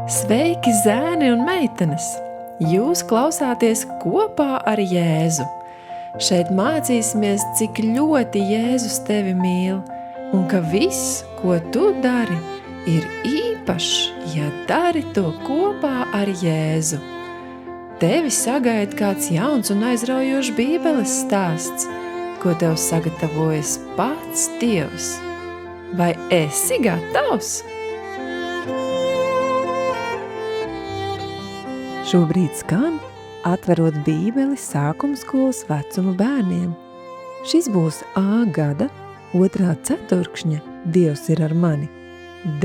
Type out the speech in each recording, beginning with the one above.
Sveiki, zēni un meitenes! Jūs klausāties kopā ar Jēzu. Šeit mācīsimies, cik ļoti Jēzus tevi mīl un ka viss, ko tu dari, ir īpašs, ja dari to kopā ar Jēzu. Tevi sagaida kāds jauns un aizraujošs Bībeles stāsts, ko tev sagatavojas pats Dievs. Vai esi gatavs? Šobrīd skan, atverot Bībeli sākumskolas vecuma bērniem. Šis būs A gada 2. ceturkšņa Dievs ir ar mani,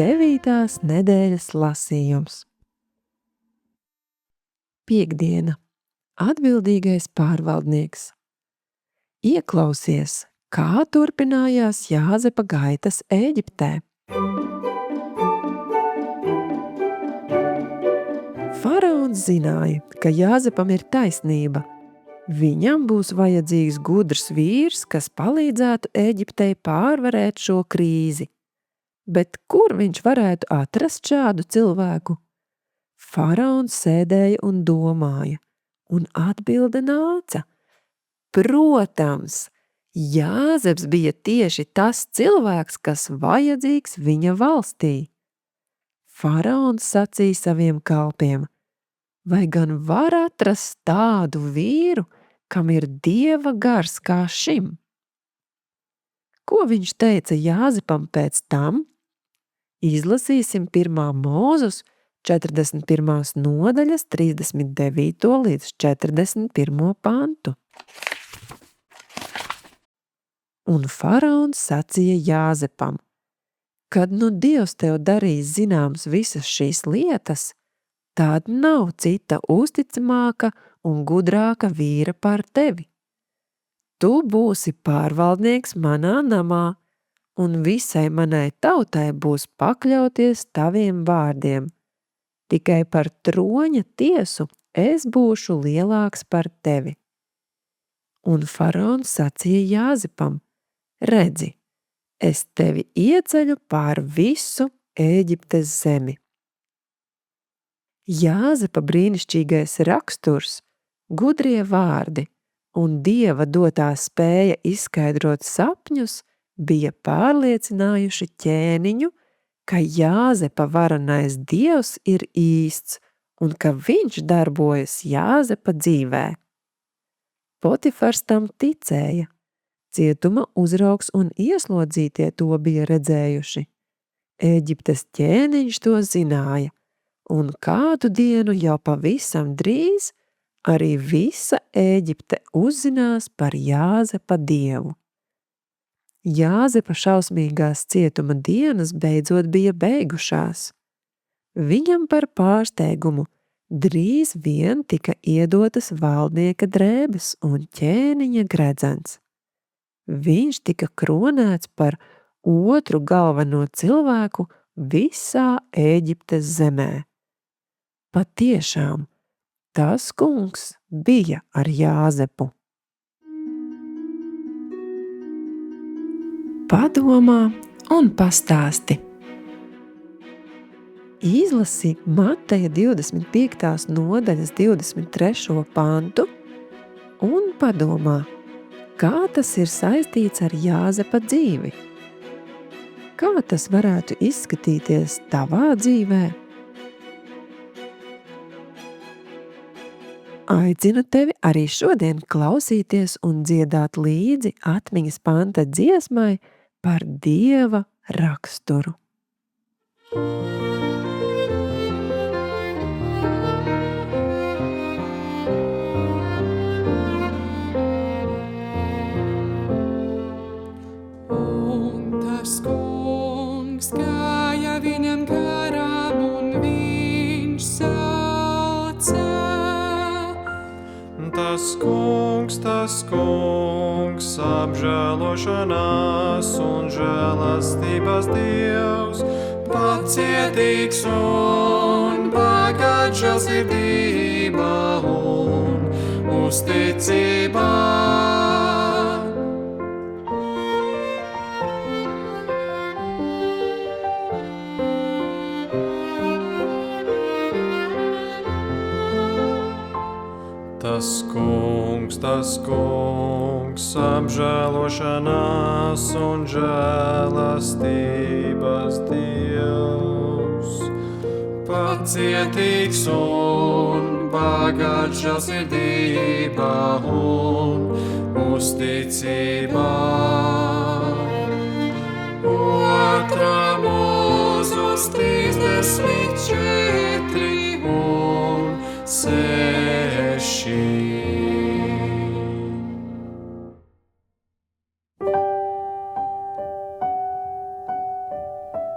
9. nedēļas lasījums. Piektdiena. Atbildīgais pārvaldnieks. Ieklausies, kā turpinājās Jāzepa gaitas Ēģiptē. Faraons zināja, ka Jāzepam ir taisnība. Viņam būs vajadzīgs gudrs vīrs, kas palīdzētu Ēģiptei pārvarēt šo krīzi. Bet kur viņš varētu atrast šādu cilvēku? Faraons sēdēja un domāja, un atbilde nāca. Protams, Jāzeps bija tieši tas cilvēks, kas vajadzīgs viņa valstī. Faraons sacīja saviem kalpiem: vai gan var atrast tādu vīru, kam ir Dieva gars kā šim? Ko viņš teica Jāzepam pēc tam? Izlasīsim 1. Mūzus 41. nodaļas 39. līdz 41. pantu. Un Faraons sacīja Jāzepam: kad nu Dievs tev darīs zināms visas šīs lietas, tad nav cita uzticamāka un gudrāka vīra par tevi. Tu būsi pārvaldnieks manā namā, un visai manai tautai būs pakļauties taviem vārdiem. Tikai par troņa tiesu es būšu lielāks par tevi. Un Faraons sacīja Jāzepam: redzi, es tevi ieceļu pār visu Ēģiptes zemi. Jāzepa brīnišķīgais raksturs, gudrie vārdi un Dieva dotā spēja izskaidrot sapņus bija pārliecinājuši ķēniņu, ka Jāzepa varenais Dievs ir īsts un ka viņš darbojas Jāzepa dzīvē. Potifars tam ticēja. Cietuma uzraugs un ieslodzītie to bija redzējuši. Ēģiptes ķēniņš to zināja, un kādu dienu jau pavisam drīz arī visa Ēģipte uzzinās par Jāzepa Dievu. Jāzepa šausmīgās cietuma dienas beidzot bija beigušās. Viņam par pārsteigumu drīz vien tika iedotas valdnieka drēbes un ķēniņa gredzens. Viņš tika kronēts par otru galveno cilvēku visā Ēģiptes zemē. Patiešām, tas kungs bija ar Jāzepu. Padomā un pastāsti. Izlasi Mateja 25. nodaļas 23. pantu un padomā, kā tas ir saistīts ar Jāzepa dzīvi? Kā tas varētu izskatīties tavā dzīvē? Aicinu tevi arī šodien klausīties un dziedāt līdzi atmiņas panta dziesmai par Dieva raksturu. Un tas kungs gāja viņam garām un viņš sauca. Tas kungs, apžēlošanās un žēlastības Dievs, pacietīgs un bagāts žēlsirdībā un uzticībā. tas kungs, apžēlošanās un žēlastības Dievs. Pacietīgs un bagāts žēlsirdībā un uzticībā. Otrā Mūzes 34 un 6.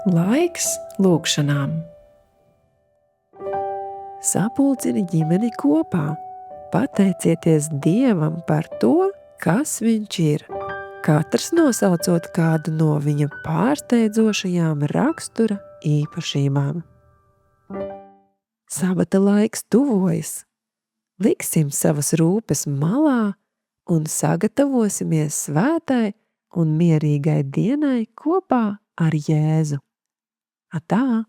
Laiks lūgšanām. Sapulcini ģimeni kopā. Pateicieties Dievam par to, kas viņš ir. Katrs nosaucot kādu no viņa pārsteidzošajām rakstura īpašībām. Sabata laiks tuvojas. Liksim savas rūpes malā un sagatavosimies svētai un mierīgai dienai kopā ar Jēzu. Atā!